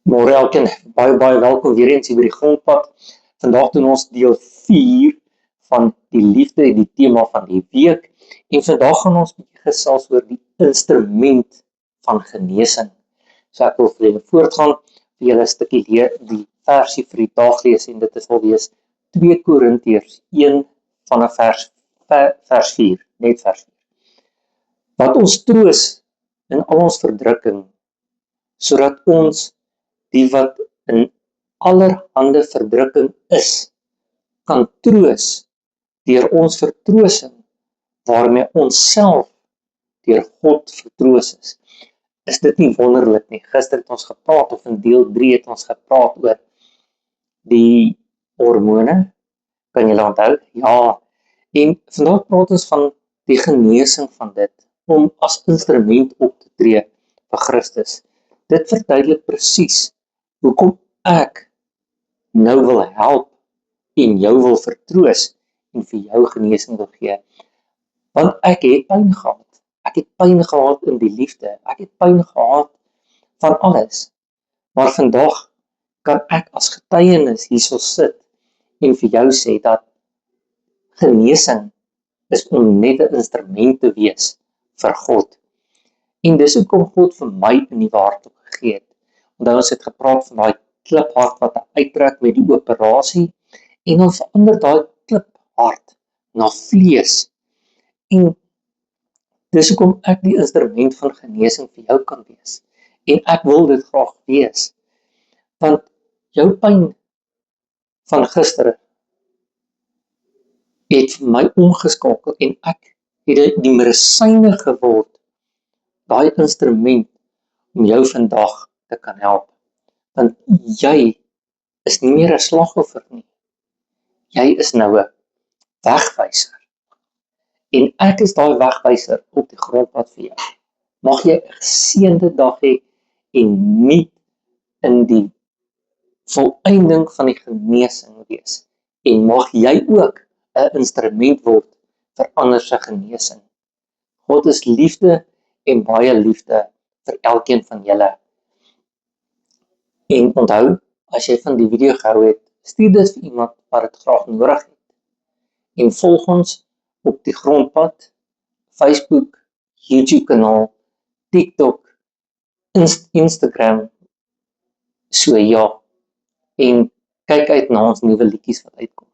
Maar elkeen, baie welkom weer eens hier by die grondpad. Vandag doen ons deel 4 van die liefde, die tema van die week. En vandag gaan ons gesels oor die instrument van genesing. So ek wil vir julle voortgaan, vir julle 'n stukkie leer die versie vir die dag lees en dit sal wees 2 Korintiërs 1 vanaf vers 4, net vers 4. Wat ons troos in al ons verdrukking, sodat ons die wat in allerhande verdrukking is, kan troos deur ons vertroosting, waarmee ons self deur God vertroos is. Is dit nie wonderlik nie? Gister het ons gepraat, of in deel 3 het ons gepraat oor die hormone, kan julle onthou? Ja, en vandag praat ons van die genesing van dit, om as instrument op te tree vir Christus. Dit verduidelik presies hoekom ek nou wil help en jou wil vertroos en vir jou genesing wil gee. Want ek het pyn gehad. Ek het pyn gehad in die liefde. Ek het pyn gehad van alles. Maar vandag kan ek as getuienis hierso sit en vir jou sê dat genesing is om net 'n instrument te wees vir God. En dis hoekom God vir my 'n nuwe hart gegee het. Onthou ons het gepraat van daai kliphart wat uittrek met die operasie en ons verander daai kliphart na vlees. En dis hoekom ek die instrument van genesing vir jou kan wees. En ek wil dit graag wees. Want jou pyn van gister het vir my omgeskakel en ek het die medisyne geword, daai instrument om jou vandag te kan help. Want jy is nie meer 'n slagoffer nie. Jy is nou 'n wegwyser. En ek is daai wegwyser op die grondpad vir jou. Mag jy 'n geseënde dag hê en nie in die volëinding van die genesing wees. En mag jy ook 'n instrument word vir ander se genesing. God is liefde en baie liefde vir elkeen van julle. En onthou, as jy van die video gehou het, stuur dit vir iemand wat dit graag nodig het. En volg ons op die grondpad, Facebook, YouTube kanaal, TikTok, Instagram, so ja. En kyk uit na ons nuwe liedjies wat uitkom.